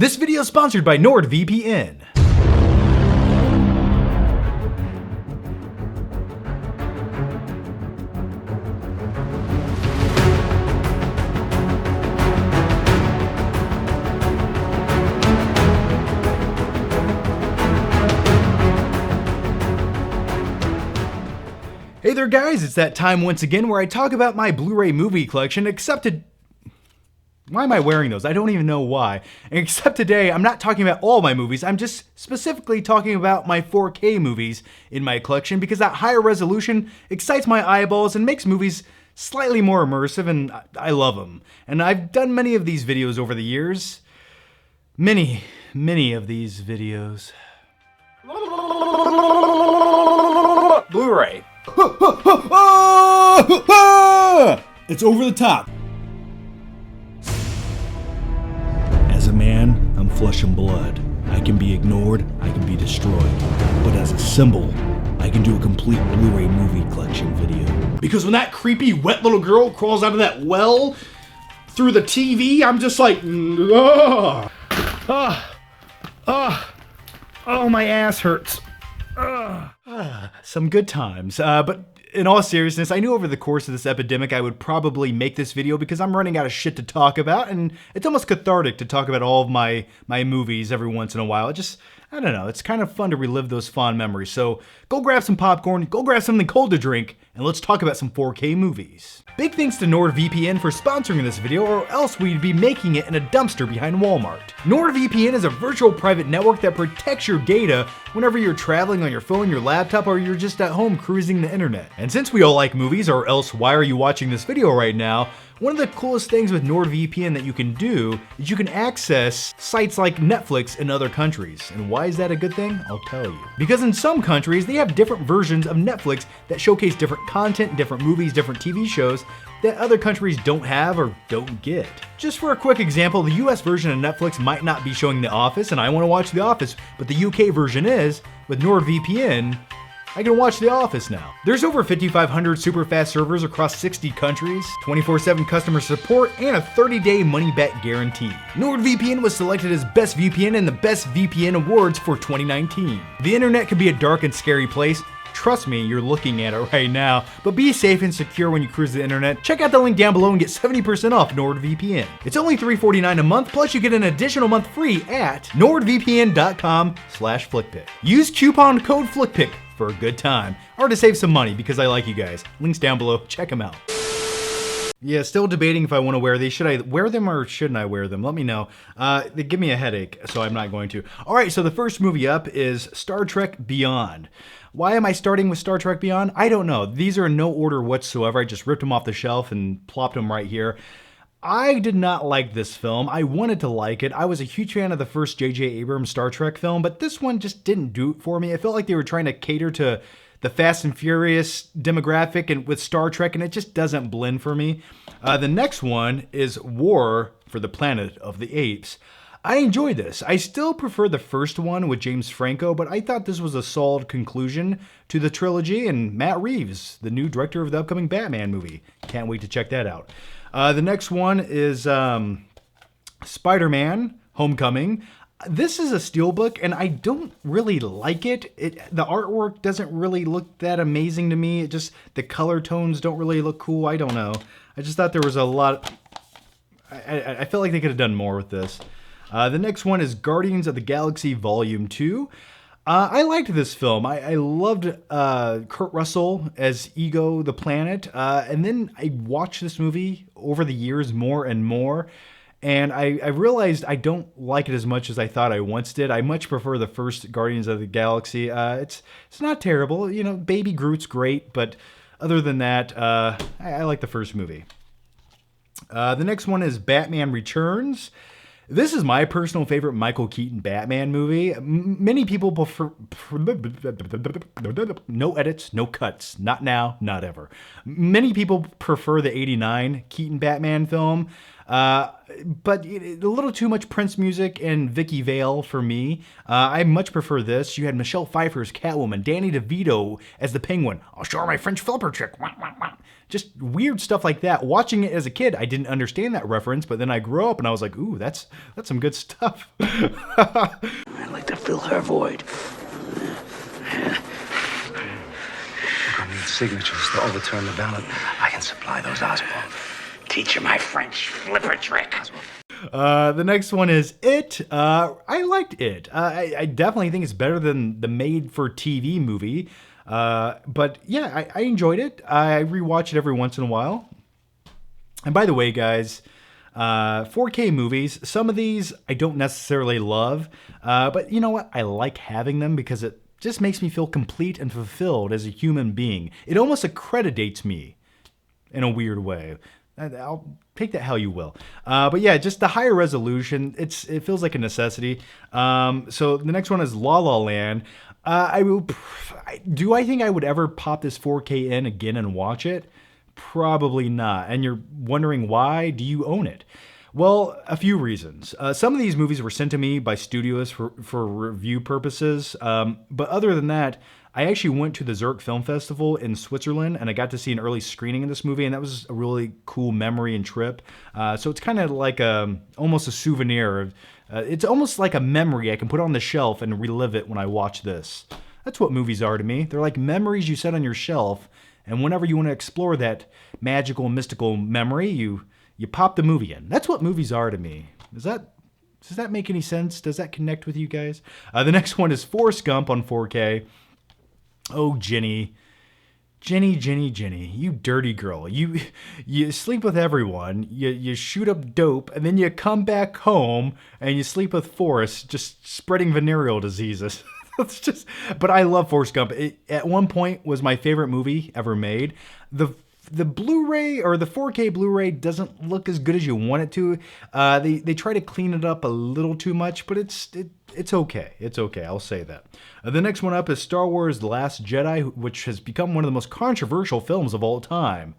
This video is sponsored by NordVPN. Hey there guys, it's that time once again where I talk about my Blu-ray movie collection, why am I wearing those? I don't even know why. Except today, I'm not talking about all my movies, I'm just specifically talking about my 4K movies in my collection because that higher resolution excites my eyeballs and makes movies slightly more immersive, and I love them. And I've done many of these videos over the years. Many of these videos. Blu-ray. It's over the top. As a man, I'm flesh and blood. I can be ignored, I can be destroyed. But as a symbol, I can do a complete Blu-ray movie collection video. Because when that creepy wet little girl crawls out of that well through the TV, I'm just like, oh, my ass hurts. Some good times, but in all seriousness, I knew over the course of this epidemic I would probably make this video because I'm running out of shit to talk about, and it's almost cathartic to talk about all of my movies every once in a while. I don't know, it's kind of fun to relive those fond memories. So go grab some popcorn, go grab something cold to drink, and let's talk about some 4K movies. Big thanks to NordVPN for sponsoring this video, or else we'd be making it in a dumpster behind Walmart. NordVPN is a virtual private network that protects your data whenever you're traveling on your phone, your laptop, or you're just at home cruising the internet. And since we all like movies, or else why are you watching this video right now? One of the coolest things with NordVPN that you can do is you can access sites like Netflix in other countries. And why is that a good thing? I'll tell you. Because in some countries, they have different versions of Netflix that showcase different content, different movies, different TV shows that other countries don't have or don't get. Just for a quick example, the US version of Netflix might not be showing The Office, and I want to watch The Office, but the UK version is. With NordVPN, I can watch The Office now. There's over 5,500 super fast servers across 60 countries, 24/7 customer support, and a 30-day money-back guarantee. NordVPN was selected as Best VPN in the Best VPN Awards for 2019. The internet can be a dark and scary place. Trust me, you're looking at it right now, but be safe and secure when you cruise the internet. Check out the link down below and get 70% off NordVPN. It's only $3.49 a month, plus you get an additional month free at nordvpn.com/flickpick. Use coupon code FLICKPICK for a good time, or to save some money because I like you guys. Links down below, check them out. Yeah, still debating if I want to wear these. Should I wear them or shouldn't I wear them? Let me know. They give me a headache, so I'm not going to. All right, so the first movie up is Star Trek Beyond. Why am I starting with Star Trek Beyond? I don't know. These are in no order whatsoever. I just ripped them off the shelf and plopped them right here. I did not like this film. I wanted to like it. I was a huge fan of the first J.J. Abrams Star Trek film, but this one just didn't do it for me. I felt like they were trying to cater to the Fast and Furious demographic and with Star Trek, and it just doesn't blend for me. The next one is War for the Planet of the Apes. I enjoyed this. I still prefer the first one with James Franco, but I thought this was a solid conclusion to the trilogy, and Matt Reeves, the new director of the upcoming Batman movie. Can't wait to check that out. The next one is Spider-Man Homecoming. This is a steelbook, and I don't really like it. The artwork doesn't really look that amazing to me. The color tones don't really look cool. I don't know. I just thought there was a lot. I felt like they could have done more with this. The next one is Guardians of the Galaxy Volume 2. I liked this film. I loved Kurt Russell as Ego the Planet. And then I watched this movie over the years more and more. And I realized I don't like it as much as I thought I once did. I much prefer the first Guardians of the Galaxy. It's not terrible. You know, Baby Groot's great. But other than that, I like the first movie. The next one is Batman Returns. This is my personal favorite Michael Keaton Batman movie. Many people prefer... No edits, no cuts. Not now, not ever. Many people prefer the '89 Keaton Batman film. But a little too much Prince music and Vicky Vale for me. I much prefer this. You had Michelle Pfeiffer as Catwoman, Danny DeVito as the Penguin. I'll show her my French flipper trick. Just weird stuff like that. Watching it as a kid, I didn't understand that reference, but then I grew up and I was like, ooh, that's some good stuff. I'd like to fill her void. I need signatures to overturn the ballot. I can supply those, Oswald. Teach her my French flipper trick. The next one is It. I liked It. I definitely think it's better than the made-for-TV movie. But yeah, I enjoyed it. I rewatch it every once in a while. And by the way, guys, 4K movies, some of these I don't necessarily love. But you know what? I like having them because it just makes me feel complete and fulfilled as a human being. It almost accreditates me in a weird way. I'll take that how you will. But yeah, just the higher resolution, it feels like a necessity. So the next one is La La Land. Do I think I would ever pop this 4K in again and watch it? Probably not. And you're wondering why? Do you own it? Well, a few reasons. Some of these movies were sent to me by studios for review purposes. But other than that, I actually went to the Zurich Film Festival in Switzerland, and I got to see an early screening of this movie, and that was a really cool memory and trip. So it's kind of like almost a souvenir. It's almost like a memory I can put on the shelf and relive it when I watch this. That's what movies are to me. They're like memories you set on your shelf, and whenever you want to explore that magical, mystical memory, you pop the movie in. That's what movies are to me. Does that make any sense? Does that connect with you guys? The next one is Forrest Gump on 4K. Oh, Jenny, you dirty girl. You sleep with everyone, you shoot up dope, and then you come back home and you sleep with Forrest, just spreading venereal diseases. But I love Forrest Gump. It, at one point, was my favorite movie ever made. The Blu-ray or the 4K Blu-ray doesn't look as good as you want it to. They try to clean it up a little too much, but it's okay. It's okay. I'll say that. The next one up is Star Wars: The Last Jedi, which has become one of the most controversial films of all time.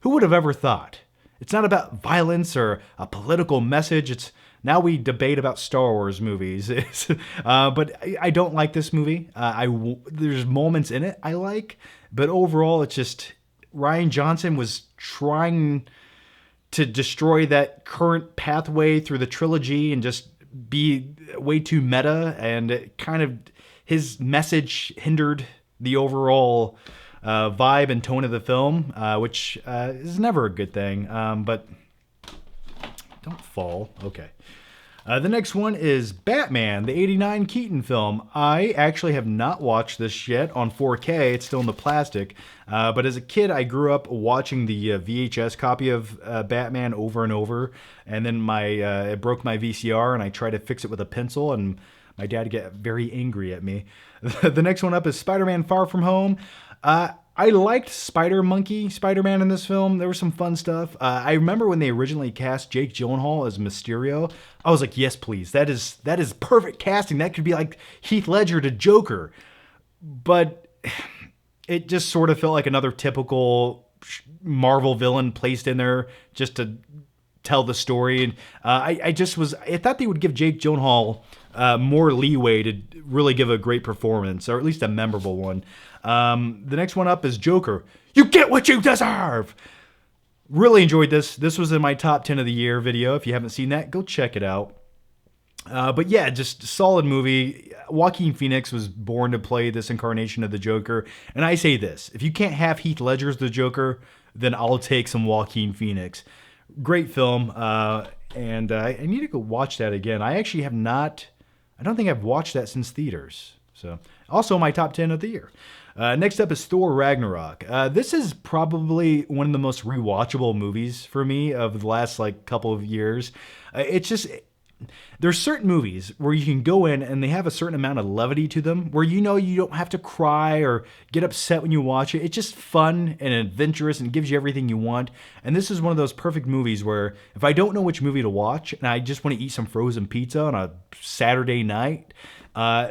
Who would have ever thought? It's not about violence or a political message. Now we debate about Star Wars movies. But I don't like this movie. There's moments in it I like, but overall it's just Rian Johnson was trying to destroy that current pathway through the trilogy and just be way too meta, and it kind of his message hindered the overall vibe and tone of the film, which is never a good thing. But don't fall. Okay. The next one is Batman, the '89 Keaton film. I actually have not watched this yet on 4K. It's still in the plastic. But as a kid, I grew up watching the VHS copy of Batman over and over. And then it broke my VCR, and I tried to fix it with a pencil, and my dad got very angry at me. The next one up is Spider-Man Far From Home. I liked Spider-Man in this film. There was some fun stuff. I remember when they originally cast Jake Gyllenhaal as Mysterio. I was like, yes, please. That is perfect casting. That could be like Heath Ledger to Joker. But it just sort of felt like another typical Marvel villain placed in there just to tell the story. And I thought they would give Jake Gyllenhaal more leeway to really give a great performance, or at least a memorable one. The next one up is Joker. You get what you deserve. Really enjoyed this. This was in my top 10 of the year video. If you haven't seen that, go check it out. But yeah, just solid movie. Joaquin Phoenix was born to play this incarnation of the Joker. And I say this, if you can't have Heath Ledger as the Joker, then I'll take some Joaquin Phoenix. Great film. And I need to go watch that again. I actually have not, I don't think I've watched that since theaters. So also my top 10 of the year. Next up is Thor Ragnarok. This is probably one of the most rewatchable movies for me of the last couple of years. It's just, there's certain movies where you can go in and they have a certain amount of levity to them where you don't have to cry or get upset when you watch it. It's just fun and adventurous and gives you everything you want. And this is one of those perfect movies where if I don't know which movie to watch and I just want to eat some frozen pizza on a Saturday night,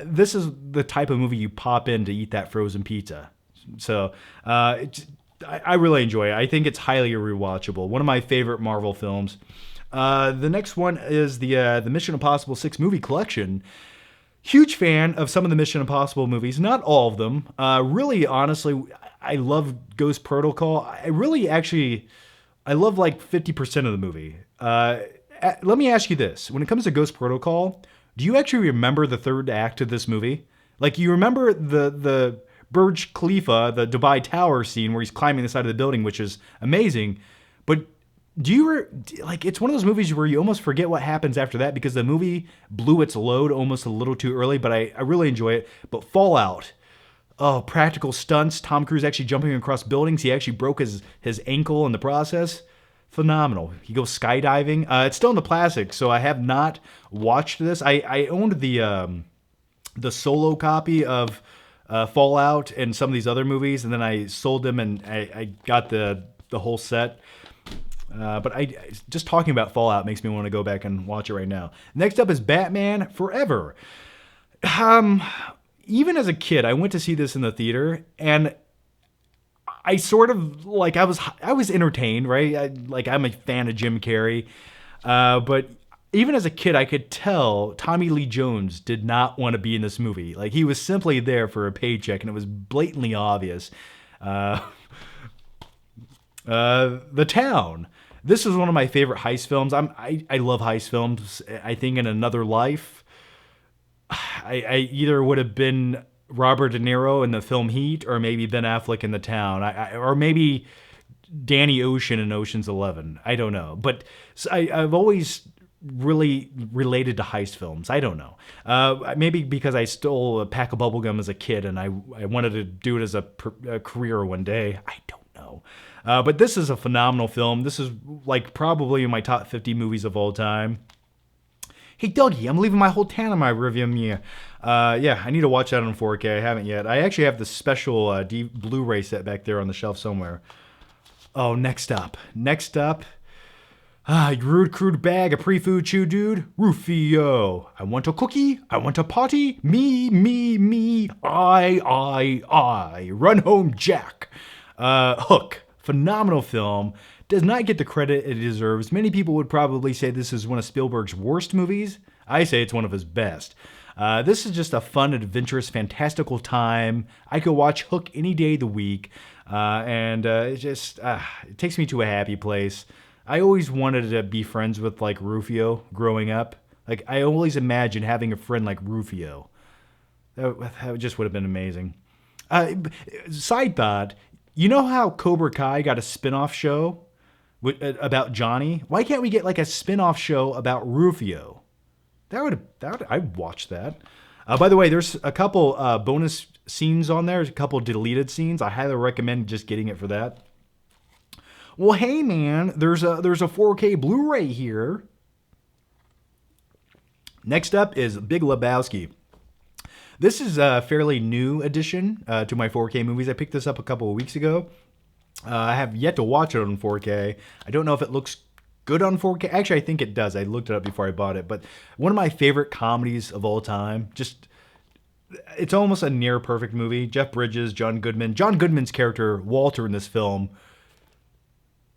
this is the type of movie you pop in to eat that frozen pizza. So I really enjoy it. I think it's highly rewatchable. One of my favorite Marvel films. The next one is the Mission Impossible 6 movie collection. Huge fan of some of the Mission Impossible movies, not all of them. Really, honestly, I love Ghost Protocol. I love like 50% of the movie. Let me ask you this. When it comes to Ghost Protocol, do you actually remember the third act of this movie? Like, you remember the Burj Khalifa, the Dubai Tower scene where he's climbing the side of the building, which is amazing. But do you, like, it's one of those movies where you almost forget what happens after that because the movie blew its load almost a little too early, but I really enjoy it. But Fallout, oh, practical stunts, Tom Cruise actually jumping across buildings. He actually broke his ankle in the process. Phenomenal. He goes skydiving. It's still in the plastic, so I have not watched this. I owned the solo copy of Fallout and some of these other movies, and then I sold them and I got the whole set. But just talking about Fallout makes me want to go back and watch it right now. Next up is Batman Forever. Even as a kid, I went to see this in the theater, and I sort of like I was entertained, right? I'm a fan of Jim Carrey, but even as a kid, I could tell Tommy Lee Jones did not want to be in this movie. Like, he was simply there for a paycheck, and it was blatantly obvious. The Town. This is one of my favorite heist films. I love heist films. I think in another life, I either would have been Robert De Niro in the film Heat, or maybe Ben Affleck in The Town, or maybe Danny Ocean in Ocean's 11. I don't know, but I've always really related to heist films. I don't know. Maybe because I stole a pack of bubblegum as a kid and I wanted to do it as a career one day. I don't know. But this is a phenomenal film. This is like probably in my top 50 movies of all time. Hey, Dougie, I'm leaving my whole town in my rearview mirror. Yeah, I need to watch that on 4K. I haven't yet. I actually have the special Blu-ray set back there on the shelf somewhere. Oh, next up. Rude crude bag of pre-food chew dude. Rufio. I want a cookie. I want a potty. Me. I. Run home, Jack. Hook. Phenomenal film. Does not get the credit it deserves. Many people would probably say this is one of Spielberg's worst movies. I say it's one of his best. This is just a fun, adventurous, fantastical time. I could watch Hook any day of the week. It takes me to a happy place. I always wanted to be friends with like Rufio growing up. Like, I always imagined having a friend like Rufio. That just would have been amazing. Side thought, you know how Cobra Kai got a spin-off show about Johnny? Why can't we get like a spin-off show about Rufio? I'd watch that. By the way, there's a couple bonus scenes on there. There's a couple deleted scenes. I highly recommend just getting it for that. Well, hey man, there's a 4K Blu-ray here. Next up is Big Lebowski. This is a fairly new addition to my 4K movies. I picked this up a couple of weeks ago. I have yet to watch it on 4K. I don't know if it looks good on 4K. Actually, I think it does. I looked it up before I bought it. But one of my favorite comedies of all time. It's almost a near perfect movie. Jeff Bridges, John Goodman. John Goodman's character, Walter, in this film,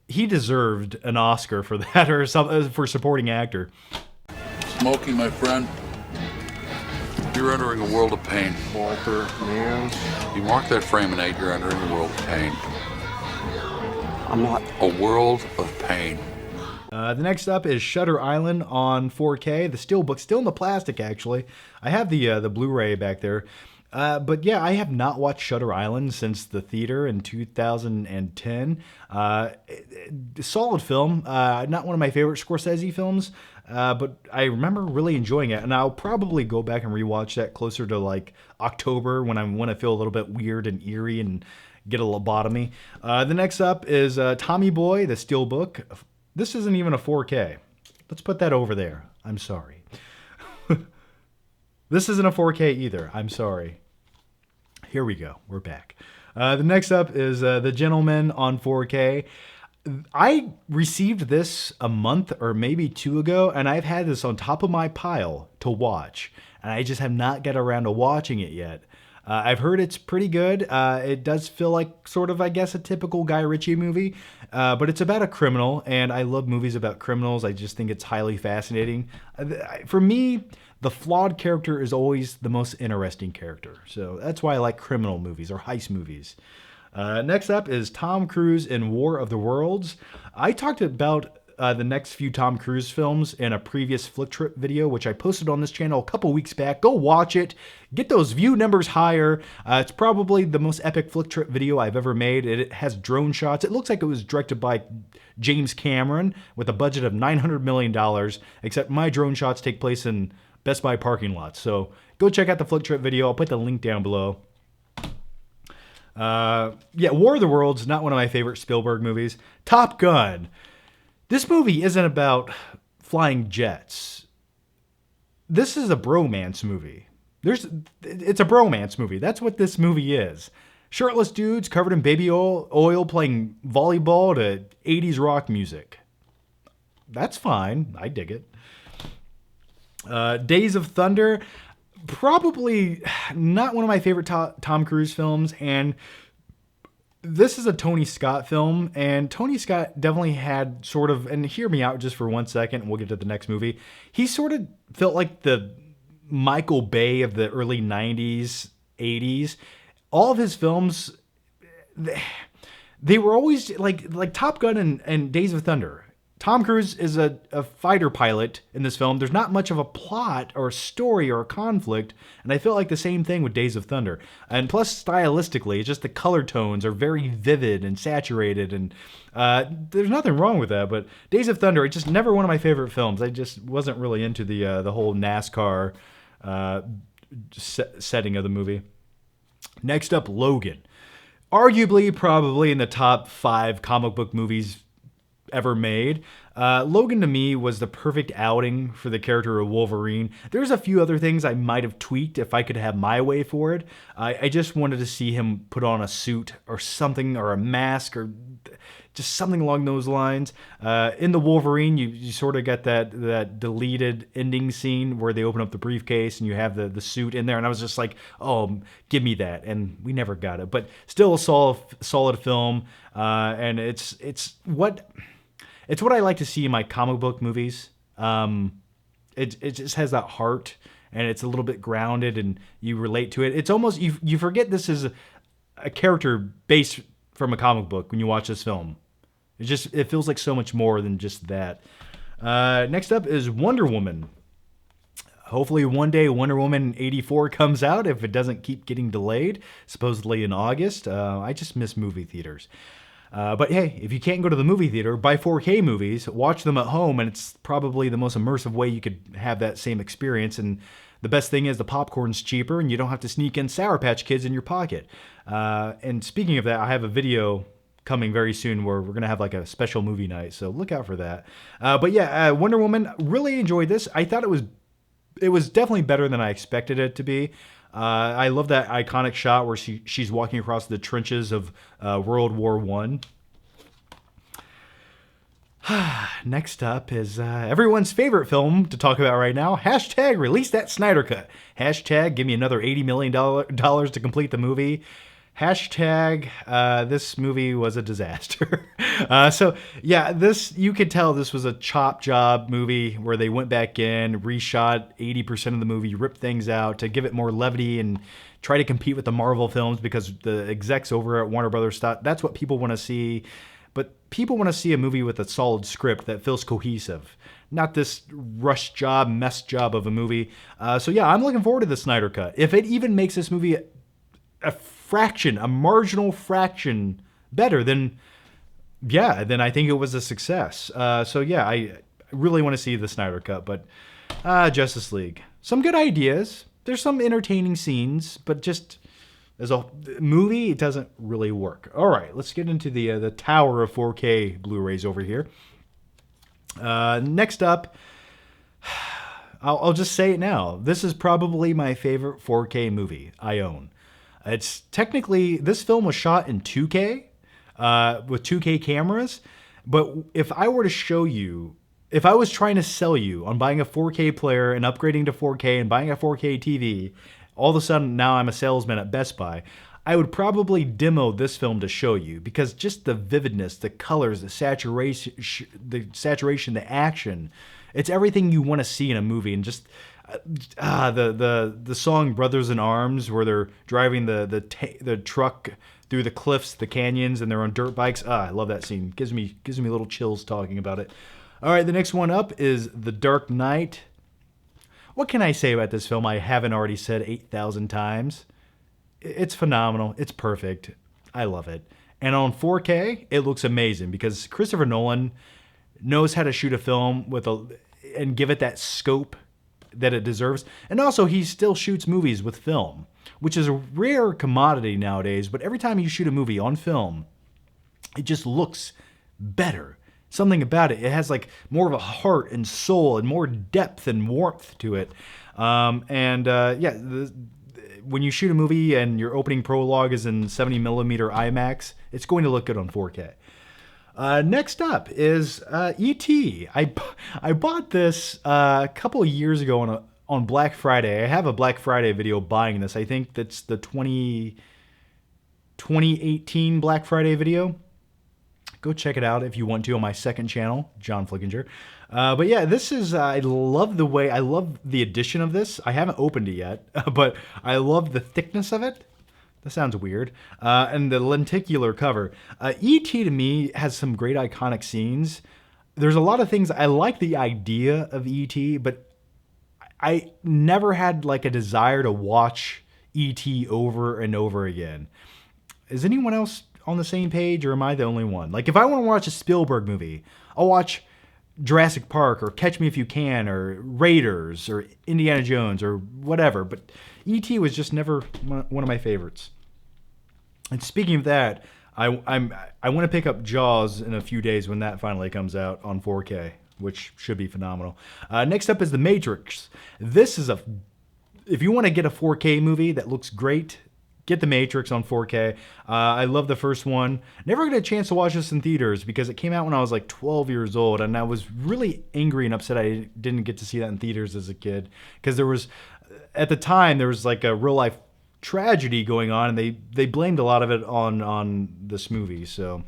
he deserved an Oscar for that, or for supporting actor. Smokey, my friend, you're entering a world of pain. Walter, man. You mark that frame and 8, you're entering a world of pain. I'm not. A world of pain. The next up is Shutter Island on 4K. The steelbook, still in the plastic, actually. I have the Blu-ray back there. But yeah, I have not watched Shutter Island since the theater in 2010. Solid film. Not one of my favorite Scorsese films, but I remember really enjoying it. And I'll probably go back and rewatch that closer to like October when I want to feel a little bit weird and eerie and get a lobotomy. The next up is Tommy Boy, the steelbook. This isn't even a 4K. Let's put that over there. I'm sorry. This isn't a 4K either. I'm sorry. Here we go. We're back. The next up is The Gentleman on 4K. I received this a month or maybe 2 ago, and I've had this on top of my pile to watch, and I just have not got around to watching it yet. I've heard it's pretty good. It does feel like sort of, I guess, a typical Guy Ritchie movie, but it's about a criminal, and I love movies about criminals. I just think it's highly fascinating. For me, the flawed character is always the most interesting character. So that's why I like criminal movies or heist movies. Next up is Tom Cruise in War of the Worlds. I talked about the next few Tom Cruise films in a previous Flick Trip video, which I posted on this channel a couple weeks back. Go watch it. Get those view numbers higher. It's probably the most epic Flick Trip video I've ever made. It has drone shots. It looks like it was directed by James Cameron with a budget of $900 million, except my drone shots take place in Best Buy parking lots. So go check out the Flick Trip video. I'll put the link down below. War of the Worlds, not one of my favorite Spielberg movies. Top Gun. This movie isn't about flying jets. This is a bromance movie. It's a bromance movie. That's what this movie is. Shirtless dudes covered in baby oil playing volleyball to 80s rock music. That's fine. I dig it. Days of Thunder. Probably not one of my favorite Tom Cruise films, and this is a Tony Scott film, and Tony Scott definitely had sort of, and hear me out just for 1 second, and we'll get to the next movie. He sort of felt like the Michael Bay of the early 90s, 80s. All of his films, they were always like Top Gun and Days of Thunder. Tom Cruise is a fighter pilot in this film. There's not much of a plot or a story or a conflict, and I feel like the same thing with Days of Thunder. And plus, stylistically, it's just the color tones are very vivid and saturated, and there's nothing wrong with that. But Days of Thunder, it's just never one of my favorite films. I just wasn't really into the whole NASCAR setting of the movie. Next up, Logan. Arguably, probably in the top 5 comic book movies ever made. Logan to me was the perfect outing for the character of Wolverine. There's a few other things I might have tweaked if I could have my way for it. I just wanted to see him put on a suit or something, or a mask, or just something along those lines. In the Wolverine, you sort of get that deleted ending scene where they open up the briefcase and you have the suit in there, and I was just like, oh, give me that, and we never got it. But still a solid film, and it's what I like to see in my comic book movies. It just has that heart, and it's a little bit grounded, and you relate to it. It's almost, you forget this is a character based from a comic book when you watch this film. It feels like so much more than just that. Next up is Wonder Woman. Hopefully one day Wonder Woman 84 comes out, if it doesn't keep getting delayed, supposedly in August. I just miss movie theaters. But hey, if you can't go to the movie theater, buy 4K movies, watch them at home, and it's probably the most immersive way you could have that same experience. And the best thing is the popcorn's cheaper, and you don't have to sneak in Sour Patch Kids in your pocket. And speaking of that, I have a video coming very soon where we're going to have like a special movie night, so look out for that. But yeah, Wonder Woman, really enjoyed this. I thought it was definitely better than I expected it to be. I love that iconic shot where she's walking across the trenches of World War I. Next up is everyone's favorite film to talk about right now. Hashtag release that Snyder Cut. Hashtag give me another $80 million to complete the movie. Hashtag this movie was a disaster. So yeah, you could tell this was a chop job movie where they went back in, reshot 80% of the movie, ripped things out to give it more levity and try to compete with the Marvel films, because the execs over at Warner Brothers thought that's what people want to see. But people want to see a movie with a solid script that feels cohesive, not this rush job, mess job of a movie. So yeah, I'm looking forward to the Snyder Cut. If it even makes this movie a marginal fraction better, then I think it was a success. So yeah, I really want to see the Snyder Cut. But Justice League, some good ideas. There's some entertaining scenes, but just as a movie, it doesn't really work. All right, let's get into the tower of 4K Blu-rays over here. Next up, I'll just say it now. This is probably my favorite 4K movie I own. It's technically, this film was shot in 2K with 2K cameras. But if I were to show you, if I was trying to sell you on buying a 4K player and upgrading to 4K and buying a 4K TV, all of a sudden now I'm a salesman at Best Buy. I would probably demo this film to show you because just the vividness, the colors, the saturation, the action, it's everything you want to see in a movie. And just the song "Brothers in Arms," where they're driving the truck through the cliffs, the canyons, and they're on dirt bikes. I love that scene. Gives me little chills talking about it. All right, the next one up is The Dark Knight. What can I say about this film I haven't already said 8,000 times? It's phenomenal. It's perfect. I love it. And on 4K, it looks amazing because Christopher Nolan knows how to shoot a film and give it that scope that it deserves. And also, he still shoots movies with film, which is a rare commodity nowadays. But every time you shoot a movie on film, it just looks better. Something about it. It has like more of a heart and soul and more depth and warmth to it. When you shoot a movie and your opening prologue is in 70mm IMAX, it's going to look good on 4K. Next up is E.T. I bought this a couple of years ago on Black Friday. I have a Black Friday video buying this. I think that's the 2018 Black Friday video. Go check it out if you want to on my second channel, John Flickinger. But yeah, this is, I love the addition of this. I haven't opened it yet, but I love the thickness of it. That sounds weird. And the lenticular cover. E.T. to me has some great iconic scenes. There's a lot of things, I like the idea of E.T., but I never had like a desire to watch E.T. over and over again. Is anyone else on the same page, or am I the only one? Like, if I want to watch a Spielberg movie, I'll watch Jurassic Park or Catch Me If You Can or Raiders or Indiana Jones or whatever, but E.T. was just never one of my favorites. And speaking of that, I want to pick up Jaws in a few days when that finally comes out on 4K, which should be phenomenal. Next up is The Matrix. This is if you want to get a 4K movie that looks great, get The Matrix on 4K. I love the first one. Never got a chance to watch this in theaters because it came out when I was like 12 years old, and I was really angry and upset I didn't get to see that in theaters as a kid because at the time, there was like a real life tragedy going on, and they blamed a lot of it on this movie. So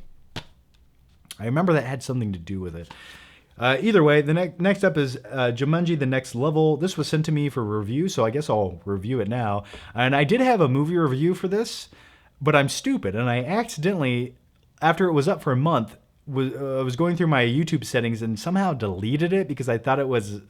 I remember that had something to do with it. Either way, the next up is Jumanji: The Next Level. This was sent to me for review, so I guess I'll review it now. And I did have a movie review for this, but I'm stupid, and I accidentally, after it was up for a month, was going through my YouTube settings and somehow deleted it because I thought it was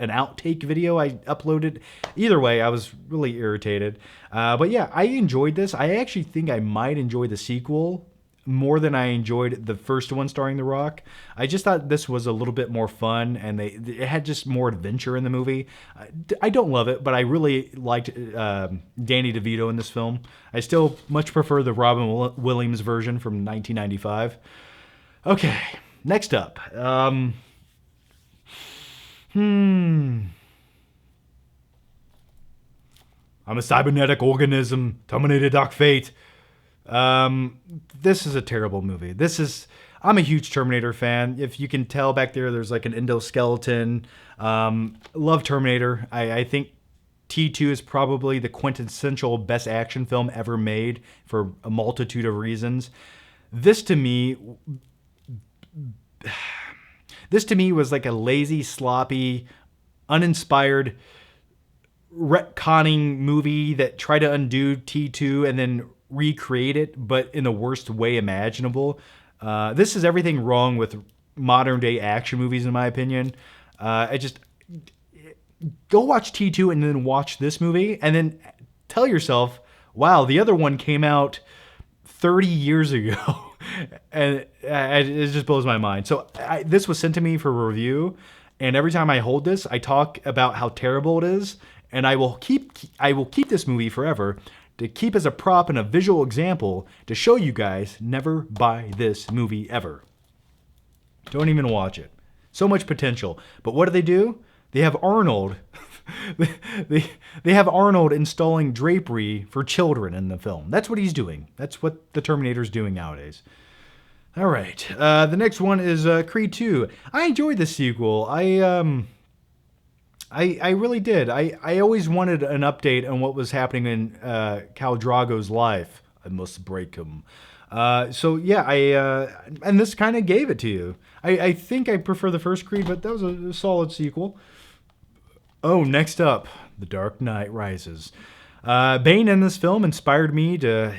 an outtake video I uploaded. Either way, I was really irritated. But yeah, I enjoyed this. I actually think I might enjoy the sequel more than I enjoyed the first one starring The Rock. I just thought this was a little bit more fun, and it had just more adventure in the movie. I don't love it, but I really liked Danny DeVito in this film. I still much prefer the Robin Williams version from 1995. Okay, next up. I'm a cybernetic organism, Terminator Dark Fate. This is a terrible movie. I'm a huge Terminator fan. If you can tell back there's like an endoskeleton. Love Terminator. I think T2 is probably the quintessential best action film ever made for a multitude of reasons. This to me was like a lazy, sloppy, uninspired retconning movie that tried to undo T2 and then recreate it, but in the worst way imaginable. This is everything wrong with modern day action movies, in my opinion. Go watch T2 and then watch this movie, and then tell yourself, wow, the other one came out 30 years ago. And it just blows my mind. So this was sent to me for review, and every time I hold this, I talk about how terrible it is, and I will keep this movie forever to keep as a prop and a visual example to show you guys never buy this movie ever. Don't even watch it. So much potential. But what do? They have Arnold. they have Arnold installing drapery for children in the film. That's what he's doing. That's what the Terminator's doing nowadays. All right. The next one is Creed 2. I enjoyed the sequel. I really did. I always wanted an update on what was happening in Khal Drogo's life. I must break him. So yeah, and this kind of gave it to you. I think I prefer the first Creed, but that was a solid sequel. Oh, next up, The Dark Knight Rises. Bane in this film inspired me to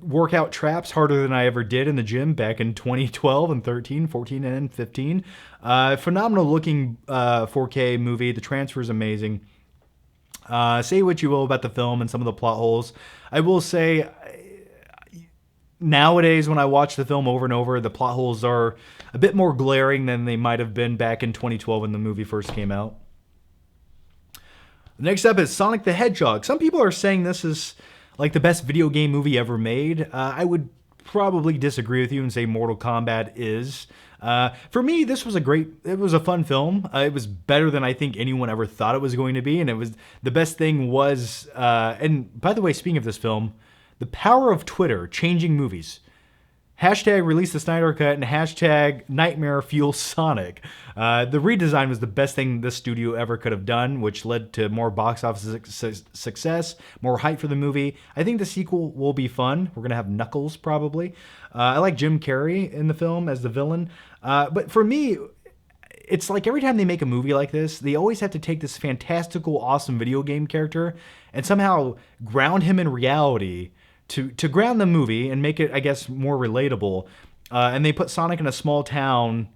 work out traps harder than I ever did in the gym back in 2012 and 13, 14, and 15. Phenomenal looking 4K movie. The transfer is amazing. Say what you will about the film and some of the plot holes. I will say, nowadays when I watch the film over and over, the plot holes are a bit more glaring than they might have been back in 2012 when the movie first came out. Next up is Sonic the Hedgehog. Some people are saying this is like the best video game movie ever made. I would probably disagree with you and say Mortal Kombat is. For me, this was it was a fun film. It was better than I think anyone ever thought it was going to be. And it was, the best thing was, and by the way, speaking of this film, the power of Twitter changing movies. Hashtag release the Snyder Cut and hashtag Nightmare Fuel Sonic. The redesign was the best thing this studio ever could have done, which led to more box office success, more hype for the movie. I think the sequel will be fun. We're going to have Knuckles probably. I like Jim Carrey in the film as the villain. But for me, it's like every time they make a movie like this, they always have to take this fantastical, awesome video game character and somehow ground him in reality to ground the movie and make it, I guess, more relatable. And they put Sonic in a small town.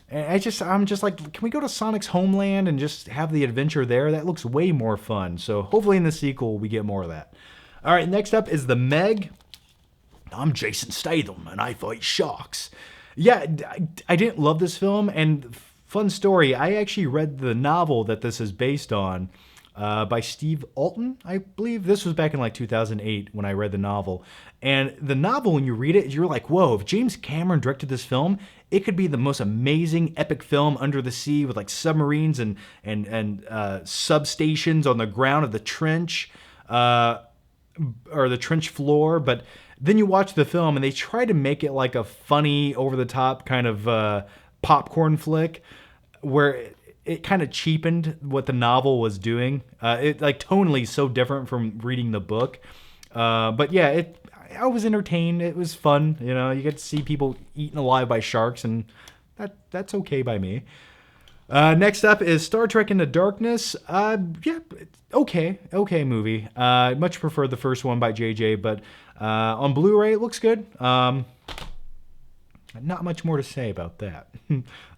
And I'm just like, can we go to Sonic's homeland and just have the adventure there? That looks way more fun. So hopefully in the sequel, we get more of that. All right, next up is The Meg. I'm Jason Statham, and I fight sharks. Yeah, I didn't love this film. And fun story, I actually read the novel that this is based on. By Steve Alton, I believe. This was back in like 2008 when I read the novel. And the novel, when you read it, you're like, whoa, if James Cameron directed this film, it could be the most amazing epic film under the sea with like submarines and substations on the ground of the trench or the trench floor. But then you watch the film and they try to make it like a funny, over-the-top kind of popcorn flick where it kind of cheapened what the novel was doing. It like tonally so different from reading the book. But yeah, I was entertained. It was fun. You know, you get to see people eaten alive by sharks, and that's okay by me. Next up is Star Trek Into Darkness. Yeah, okay movie. Much prefer the first one by JJ, but on Blu-ray it looks good. Not much more to say about that.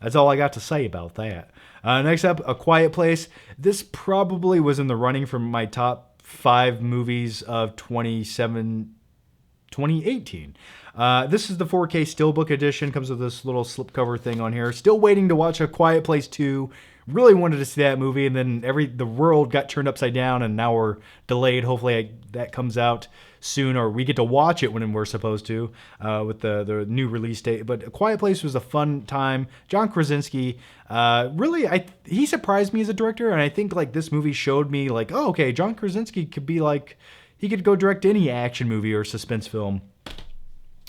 That's all I got to say about that. Next up, A Quiet Place. This probably was in the running for my top 5 movies of 2018. This is the 4K Steelbook edition. Comes with this little slipcover thing on here. Still waiting to watch A Quiet Place 2. Really wanted to see that movie, and then the world got turned upside down, and now we're delayed. Hopefully that comes out soon, or we get to watch it when we're supposed to with the new release date. But A Quiet Place was a fun time. John Krasinski, really, he surprised me as a director, and I think like this movie showed me like, oh, okay, John Krasinski could be like, he could go direct any action movie or suspense film.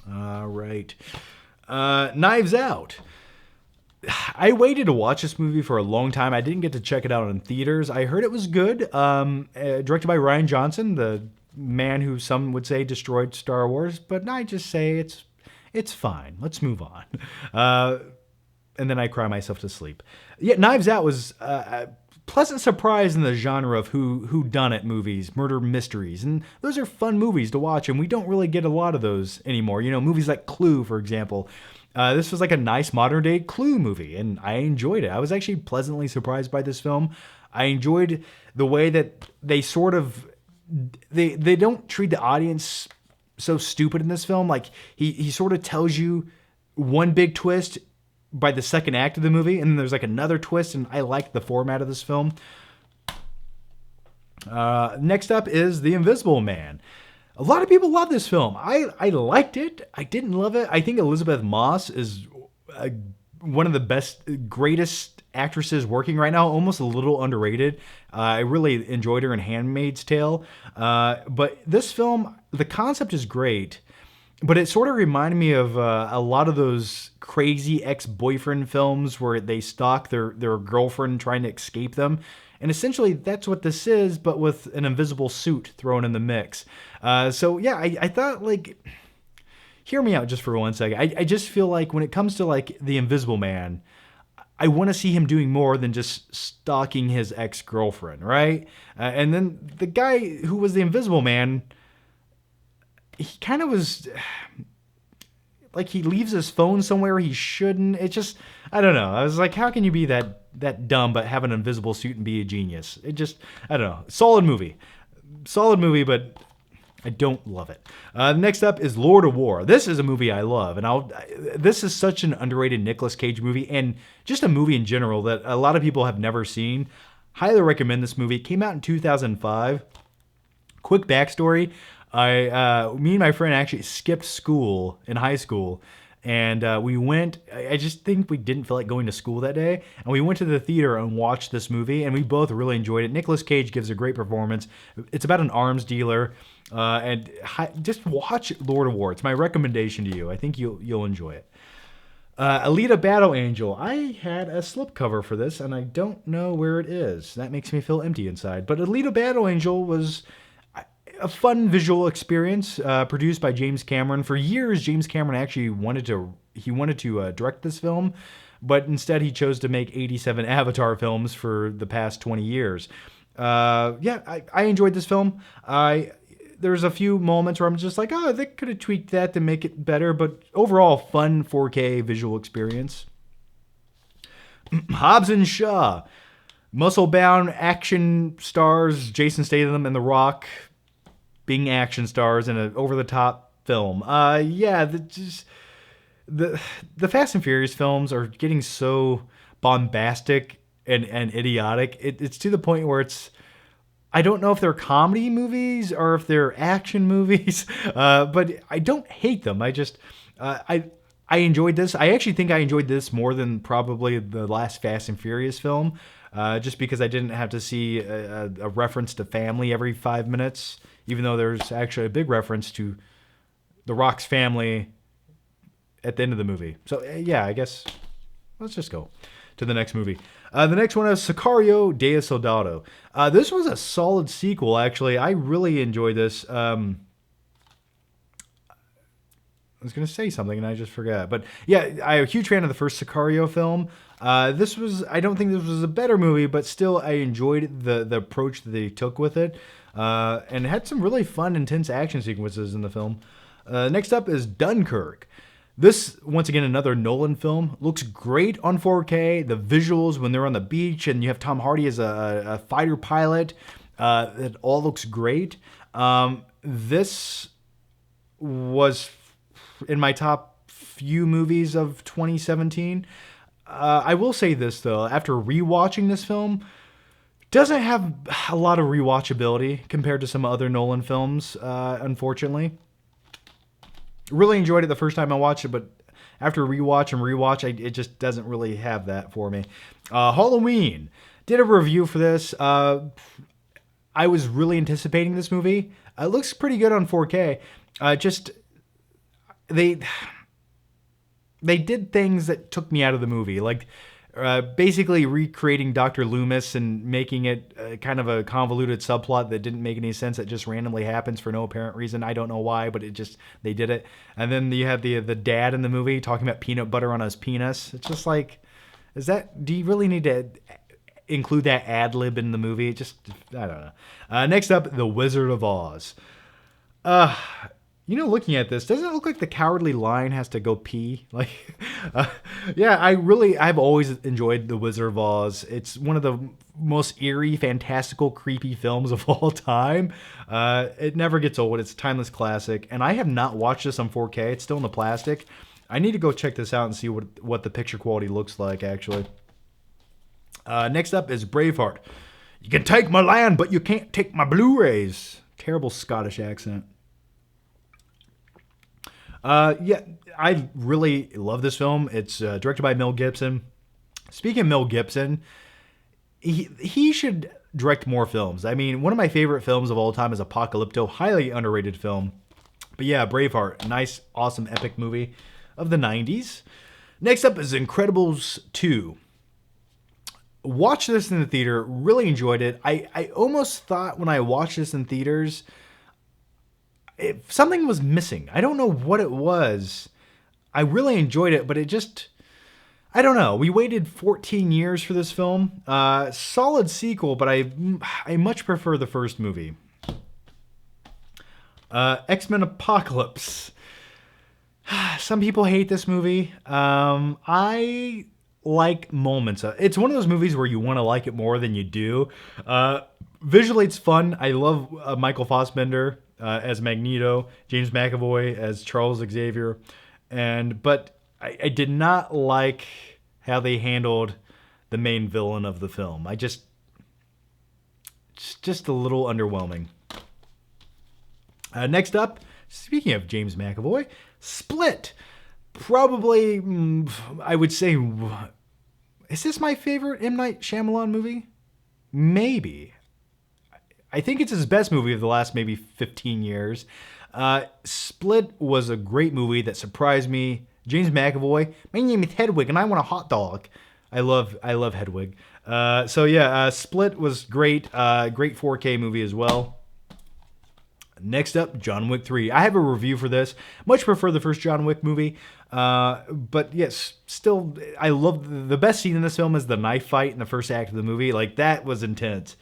All right. Knives Out. I waited to watch this movie for a long time. I didn't get to check it out in theaters. I heard it was good. Directed by Rian Johnson, the man who some would say destroyed Star Wars, but I just say it's fine. Let's move on. And then I cry myself to sleep. Yeah, Knives Out was a pleasant surprise in the genre of whodunit movies, murder mysteries, and those are fun movies to watch, and we don't really get a lot of those anymore. You know, movies like Clue, for example. This was like a nice modern day Clue movie, and I enjoyed it. I was actually pleasantly surprised by this film. I enjoyed the way that they sort of, they don't treat the audience so stupid in this film. Like he sort of tells you one big twist by the second act of the movie, and then there's like another twist, and I liked the format of this film. Next up is The Invisible Man. A lot of people love this film. I liked it. I didn't love it. I think Elizabeth Moss is one of the best, greatest actresses working right now, almost a little underrated. I really enjoyed her in Handmaid's Tale. But this film, the concept is great, but it sort of reminded me of a lot of those crazy ex-boyfriend films where they stalk their girlfriend trying to escape them. And essentially, that's what this is, but with an invisible suit thrown in the mix. So yeah, I thought, like, hear me out just for 1 second. I just feel like when it comes to, like, the Invisible Man, I want to see him doing more than just stalking his ex-girlfriend, right? And then the guy who was the Invisible Man, he kind of was, like, he leaves his phone somewhere he shouldn't. It just, I don't know. I was like, how can you be that dumb but have an invisible suit and be a genius? It just, I don't know. Solid movie, but I don't love it. Next up is Lord of War. This is a movie I love, and this is such an underrated Nicolas Cage movie, and just a movie in general that a lot of people have never seen. Highly recommend this movie. It came out in 2005. Quick backstory: me and my friend actually skipped school in high school, and we went. I just think we didn't feel like going to school that day, and we went to the theater and watched this movie, and we both really enjoyed it. Nicolas Cage gives a great performance. It's about an arms dealer. And just watch Lord of War. It's my recommendation to you. I think you'll enjoy it. Elita Battle Angel. I had a slipcover for this, and I don't know where it is. That makes me feel empty inside. But Elita Battle Angel was a fun visual experience produced by James Cameron. For years, James Cameron actually wanted to direct this film, but instead he chose to make 87 Avatar films for the past 20 years. I enjoyed this film. There's a few moments where I'm just like, oh, they could have tweaked that to make it better, but overall, fun 4K visual experience. Hobbs and Shaw. Muscle-bound action stars, Jason Statham and The Rock being action stars in an over-the-top film. The Fast and Furious films are getting so bombastic and idiotic. It's to the point where I don't know if they're comedy movies or if they're action movies, but I don't hate them. I enjoyed this. I actually think I enjoyed this more than probably the last Fast and Furious film, just because I didn't have to see a reference to family every 5 minutes, even though there's actually a big reference to The Rock's family at the end of the movie. So yeah, I guess let's just go to the next movie. The next one is Sicario de Soldado. This was a solid sequel, actually. I really enjoyed this. I was going to say something and I just forgot. But yeah, I'm a huge fan of the first Sicario film. I don't think this was a better movie, but still I enjoyed the approach that they took with it. And it had some really fun, intense action sequences in the film. Next up is Dunkirk. This, once again, another Nolan film. Looks great on 4K. The visuals when they're on the beach and you have Tom Hardy as a fighter pilot. It all looks great. This was in my top few movies of 2017. I will say this, though. After rewatching this film, doesn't have a lot of rewatchability compared to some other Nolan films, unfortunately. Really enjoyed it the first time I watched it, but after rewatch, it just doesn't really have that for me. Halloween. Did a review for this. I was really anticipating this movie. It looks pretty good on 4K. They did things that took me out of the movie, like basically recreating Dr. Loomis and making it kind of a convoluted subplot that didn't make any sense. It just randomly happens for no apparent reason. I don't know why, but they did it. And then you have the dad in the movie talking about peanut butter on his penis. It's just like, do you really need to include that ad lib in the movie? I don't know. Next up, The Wizard of Oz. Looking at this, doesn't it look like the Cowardly Lion has to go pee? I've always enjoyed The Wizard of Oz. It's one of the most eerie, fantastical, creepy films of all time. It never gets old. It's a timeless classic. And I have not watched this on 4K. It's still in the plastic. I need to go check this out and see what the picture quality looks like, actually. Next up is Braveheart. You can take my land, but you can't take my Blu-rays. Terrible Scottish accent. I really love this film. It's directed by Mel Gibson. Speaking of Mel Gibson, he should direct more films. I mean, one of my favorite films of all time is Apocalypto, highly underrated film. But yeah, Braveheart, nice, awesome, epic movie of the 90s. Next up is Incredibles 2. Watched this in the theater, really enjoyed it. I almost thought when I watched this in theaters, something was missing. I don't know what it was. I really enjoyed it, but it just, I don't know. We waited 14 years for this film. Solid sequel, but I much prefer the first movie. X-Men Apocalypse. Some people hate this movie. I like moments. It's one of those movies where you want to like it more than you do. Visually, it's fun. I love Michael Fassbender as Magneto, James McAvoy as Charles Xavier, but I did not like how they handled the main villain of the film. It's just a little underwhelming. Next up, speaking of James McAvoy, Split. Probably, I would say, is this my favorite M. Night Shyamalan movie? Maybe. I think it's his best movie of the last maybe 15 years. Split was a great movie that surprised me. James McAvoy, my name is Hedwig and I want a hot dog. I love Hedwig. Split was great. Great 4K movie as well. Next up, John Wick 3. I have a review for this. Much prefer the first John Wick movie. But yes, still, I love the best scene in this film is the knife fight in the first act of the movie. Like, that was intense.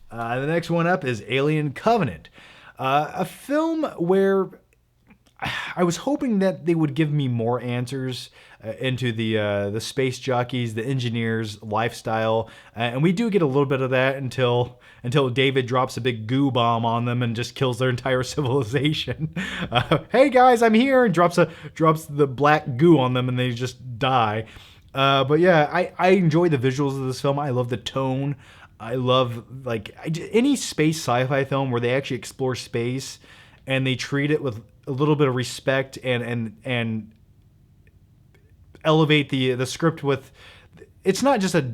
The next one up is Alien Covenant. A film where I was hoping that they would give me more answers into the space jockeys, the engineers' lifestyle, and we do get a little bit of that until David drops a big goo bomb on them and just kills their entire civilization. Hey guys, I'm here, and drops the black goo on them and they just die. But yeah, I enjoy the visuals of this film. I love the tone. I love any space sci-fi film where they actually explore space and they treat it with a little bit of respect and elevate the script with. It's not just a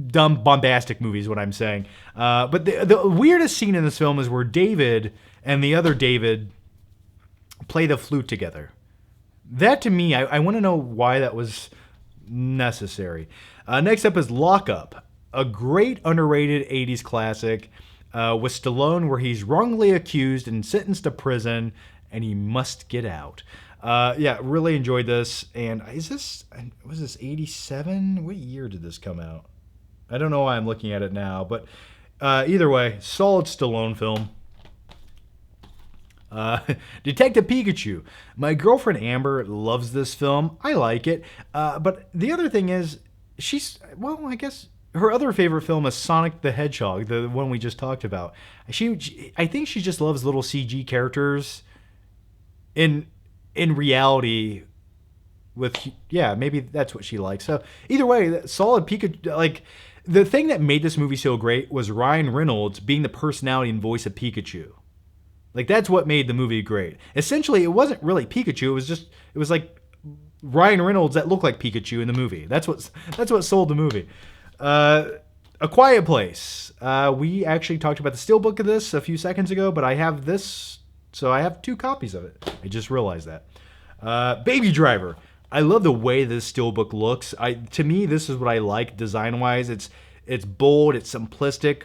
dumb bombastic movie is what I'm saying. But the weirdest scene in this film is where David and the other David play the flute together. That to me, I want to know why that was necessary. Next up is Lockup, a great underrated 80s classic with Stallone where he's wrongly accused and sentenced to prison and he must get out. Really enjoyed this. And was this 87? What year did this come out? I don't know why I'm looking at it now, but either way, solid Stallone film. Detective Pikachu. My girlfriend Amber loves this film. I like it. But the other thing is, I guess her other favorite film is Sonic the Hedgehog, the one we just talked about. I think she just loves little CG characters in reality maybe that's what she likes. So either way, solid Pikachu. Like, the thing that made this movie so great was Ryan Reynolds being the personality and voice of Pikachu. Like, that's what made the movie great. Essentially, it wasn't really Pikachu. It was like Ryan Reynolds that looked like Pikachu in the movie. That's what sold the movie. A Quiet Place. We actually talked about the steelbook of this a few seconds ago, but I have this, so I have 2 copies of it. I just realized that. Baby Driver. I love the way this steelbook looks. To me, this is what I like design-wise. It's bold, it's simplistic,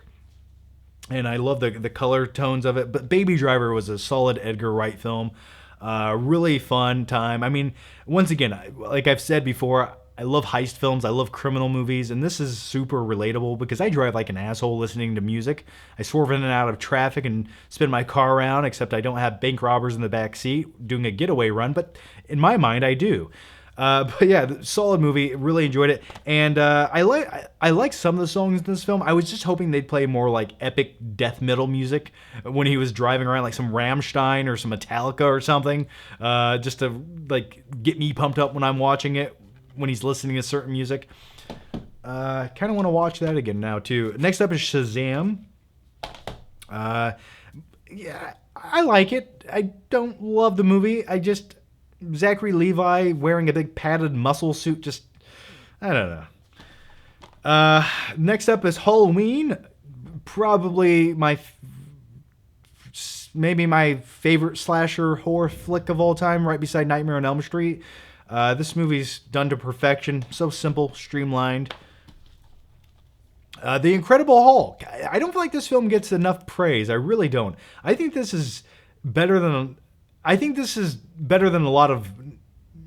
and I love the color tones of it. But Baby Driver was a solid Edgar Wright film. Really fun time. I mean, once again, like I've said before, I love heist films. I love criminal movies, and this is super relatable because I drive like an asshole listening to music. I swerve in and out of traffic and spin my car around, except I don't have bank robbers in the back seat doing a getaway run, but in my mind, I do. But yeah, solid movie. Really enjoyed it, and I like some of the songs in this film. I was just hoping they'd play more like epic death metal music when he was driving around, like some Rammstein or some Metallica or something, just to like get me pumped up when I'm watching it. When he's listening to certain music. Kind of want to watch that again now, too. Next up is Shazam. I like it. I don't love the movie. Zachary Levi wearing a big padded muscle suit, I don't know. Next up is Halloween. Probably maybe my favorite slasher horror flick of all time, right beside Nightmare on Elm Street. This movie's done to perfection. So simple, streamlined. The Incredible Hulk. I don't feel like this film gets enough praise. I really don't. I think this is better than a lot of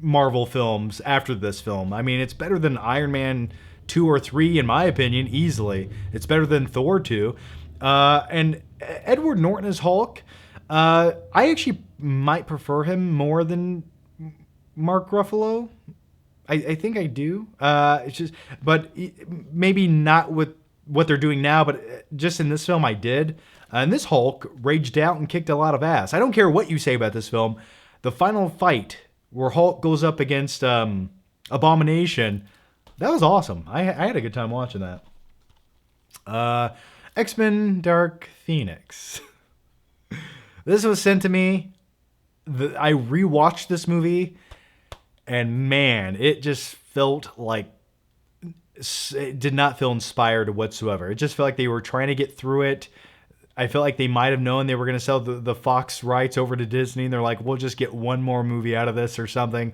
Marvel films after this film. I mean, it's better than Iron Man 2 or 3 in my opinion, easily. It's better than Thor 2. And Edward Norton as Hulk, I actually might prefer him more than Mark Ruffalo. I think I do. It's just, but maybe not with what they're doing now, but just in this film I did. And this Hulk raged out and kicked a lot of ass. I don't care what you say about this film. The final fight where Hulk goes up against Abomination, that was awesome. I had a good time watching that. X-Men Dark Phoenix. This was sent to me. I rewatched this movie, and man, it just felt like it did not feel inspired whatsoever. It just felt like they were trying to get through it. I felt like they might have known they were going to sell the Fox rights over to Disney, and they're like, we'll just get one more movie out of this or something.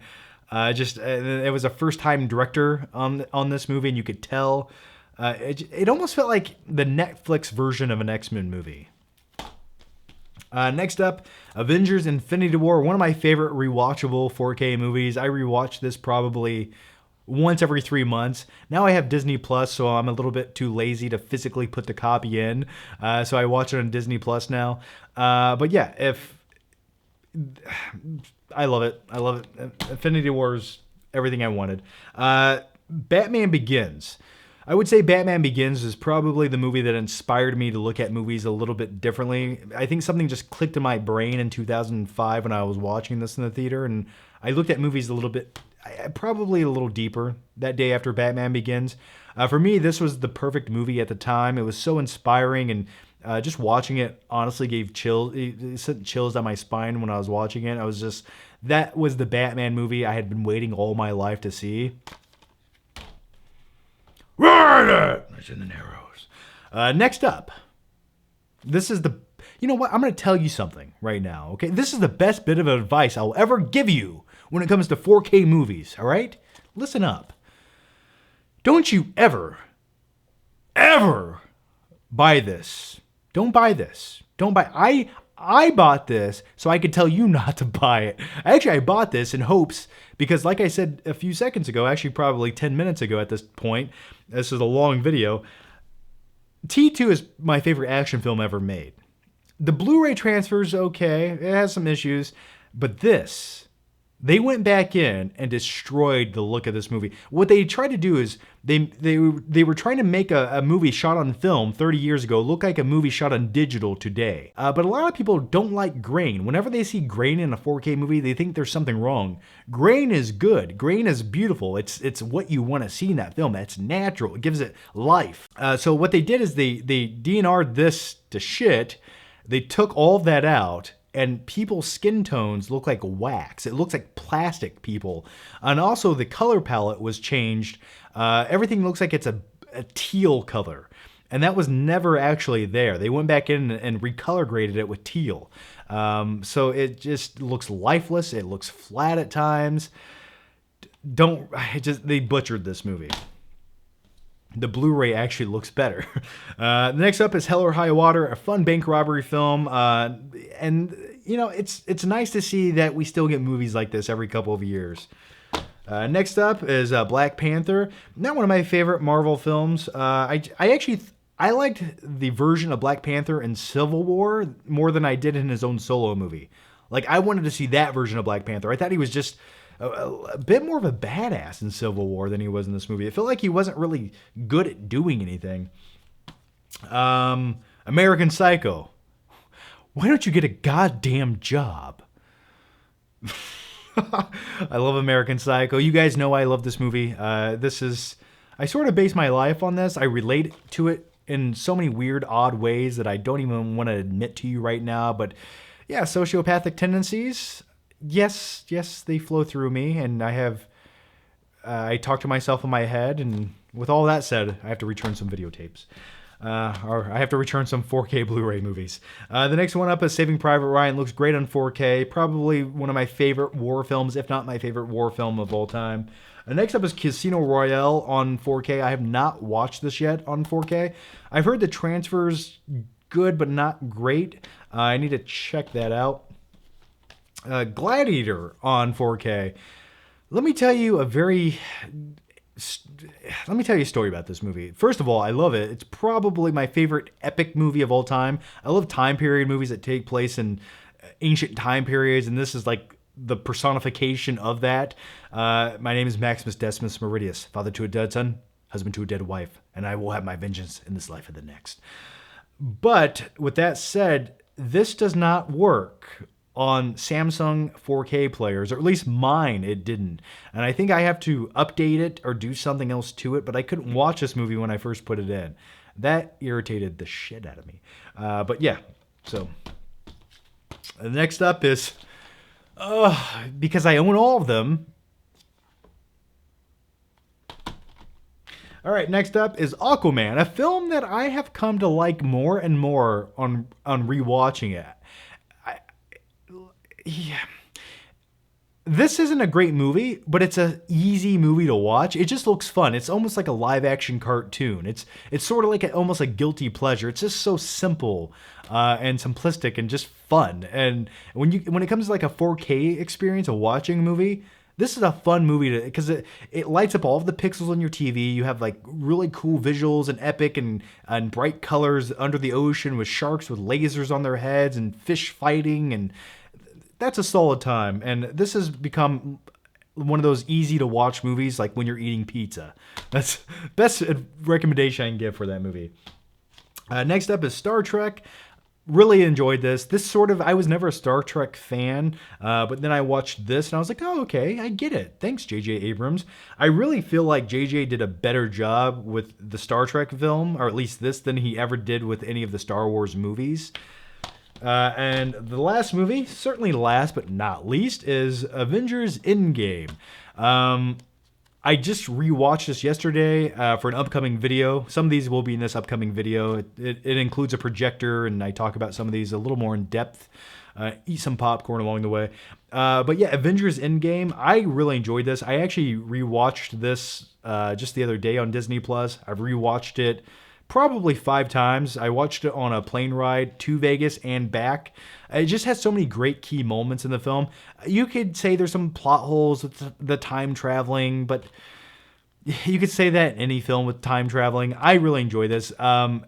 It was a first-time director on this movie, and you could tell. It almost felt like the Netflix version of an X-Men movie. Next up, Avengers Infinity War, one of my favorite rewatchable 4K movies. I rewatch this probably once every 3 months. Now I have Disney Plus, so I'm a little bit too lazy to physically put the copy in. So I watch it on Disney Plus now. But yeah, I love it. I love it. Infinity War is everything I wanted. Batman Begins. I would say Batman Begins is probably the movie that inspired me to look at movies a little bit differently. I think something just clicked in my brain in 2005 when I was watching this in the theater, and I looked at movies a little bit, probably a little deeper that day after Batman Begins. For me, this was the perfect movie at the time. It was so inspiring, and just watching it honestly gave chills. It sent chills down my spine when I was watching it. That was the Batman movie I had been waiting all my life to see. It's in the narrows. Next up, this is you know what? I'm going to tell you something right now, okay? This is the best bit of advice I'll ever give you when it comes to 4K movies, all right? Listen up. Don't you ever buy this. Don't buy this. Don't buy. I bought this so I could tell you not to buy it. Actually, I bought this in hopes, because like I said a few seconds ago, actually probably 10 minutes ago at this point, this is a long video, T2 is my favorite action film ever made. The Blu-ray transfer is okay. It has some issues. But this, they went back in and destroyed the look of this movie. What they tried to do is they were trying to make a movie shot on film 30 years ago look like a movie shot on digital today. But a lot of people don't like grain. Whenever they see grain in a 4K movie, they think there's something wrong. Grain is good. Grain is beautiful. It's what you want to see in that film. That's natural. It gives it life. So what they did is they DNR'd this to shit. They took all of that out, and people's skin tones look like wax. It looks like plastic, people. And also the color palette was changed. Everything looks like it's a teal color. And that was never actually there. They went back in and recolor graded it with teal. So it just looks lifeless. It looks flat at times. They butchered this movie. The Blu-ray actually looks better. Next up is Hell or High Water, a fun bank robbery film. And, you know, it's nice to see that we still get movies like this every couple of years. Next up is Black Panther. Not one of my favorite Marvel films. I liked the version of Black Panther in Civil War more than I did in his own solo movie. Like, I wanted to see that version of Black Panther. I thought he was just a bit more of a badass in Civil War than he was in this movie. It felt like he wasn't really good at doing anything. American Psycho. Why don't you get a goddamn job? I love American Psycho. You guys know I love this movie. I sort of base my life on this. I relate to it in so many weird, odd ways that I don't even want to admit to you right now. But yeah, sociopathic tendencies. Yes, they flow through me, and I talk to myself in my head, and with all that said, I have to return some videotapes. Or I have to return some 4K Blu-ray movies. The next one up is Saving Private Ryan. Looks great on 4K. Probably one of my favorite war films, if not my favorite war film of all time. Next up is Casino Royale on 4K. I have not watched this yet on 4K. I've heard the transfer's good, but not great. I need to check that out. Gladiator on 4K. Let me tell you a story about this movie. First of all, I love it. It's probably my favorite epic movie of all time. I love time period movies that take place in ancient time periods, and this is like the personification of that. My name is Maximus Decimus Meridius, father to a dead son, husband to a dead wife, and I will have my vengeance in this life and the next. But with that said, this does not work on Samsung 4K players, or at least mine, it didn't. And I think I have to update it or do something else to it, but I couldn't watch this movie when I first put it in. That irritated the shit out of me. But yeah, so next up is, because I own all of them. All right, next up is Aquaman, a film that I have come to like more and more on rewatching it. Yeah. This isn't a great movie, but it's an easy movie to watch. It just looks fun. It's almost like a live action cartoon. It's sort of like almost a guilty pleasure. It's just so simple and simplistic and just fun. And when it comes to like a 4K experience of watching a movie, this is a fun movie because it lights up all of the pixels on your TV. You have like really cool visuals and epic and bright colors under the ocean with sharks with lasers on their heads and fish fighting, and that's a solid time. And this has become one of those easy to watch movies like when you're eating pizza. That's best recommendation I can give for that movie. Next up is Star Trek. Really enjoyed this. I was never a Star Trek fan, but then I watched this and I was like, oh, okay, I get it. Thanks, J.J. Abrams. I really feel like J.J. did a better job with the Star Trek film, or at least this, than he ever did with any of the Star Wars movies. And the last movie, certainly last but not least, is Avengers Endgame. I just rewatched this yesterday for an upcoming video. Some of these will be in this upcoming video. It includes a projector, and I talk about some of these a little more in depth. Eat some popcorn along the way. But yeah, Avengers Endgame, I really enjoyed this. I actually rewatched this just the other day on Disney+. I've rewatched it probably 5 times. I watched it on a plane ride to Vegas and back. It just has so many great key moments in the film. You could say there's some plot holes with the time traveling, but you could say that in any film with time traveling. I really enjoy this. Some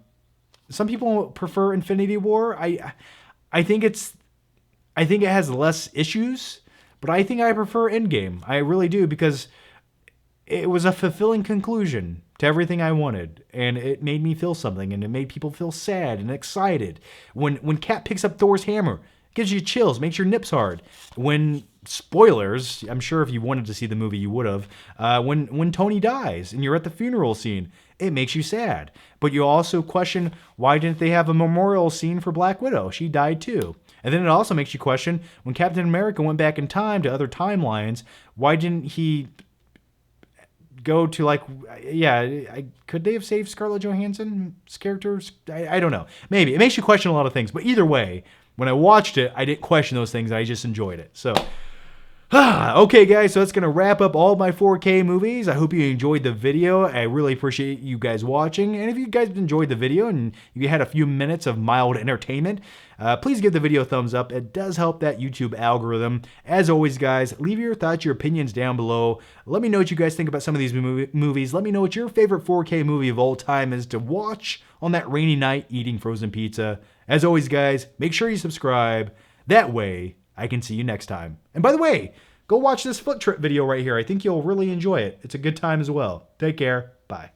people prefer Infinity War. I think it has less issues, but I think I prefer Endgame. I really do, because it was a fulfilling conclusion to everything I wanted, and it made me feel something, and it made people feel sad and excited. When Cap picks up Thor's hammer, it gives you chills, makes your nips hard. When, spoilers, I'm sure if you wanted to see the movie you would have, when Tony dies and you're at the funeral scene, it makes you sad. But you also question, why didn't they have a memorial scene for Black Widow? She died too. And then it also makes you question, when Captain America went back in time to other timelines, why didn't he go to, like, could they have saved Scarlett Johansson's characters? I don't know. Maybe. It makes you question a lot of things. But either way, when I watched it, I didn't question those things. I just enjoyed it. So, okay, guys. So that's going to wrap up all my 4K movies. I hope you enjoyed the video. I really appreciate you guys watching. And if you guys enjoyed the video and you had a few minutes of mild entertainment, please give the video a thumbs up. It does help that YouTube algorithm. As always, guys, leave your thoughts, your opinions down below. Let me know what you guys think about some of these movies. Let me know what your favorite 4K movie of all time is to watch on that rainy night eating frozen pizza. As always, guys, make sure you subscribe. That way, I can see you next time. And by the way, go watch this foot trip video right here. I think you'll really enjoy it. It's a good time as well. Take care. Bye.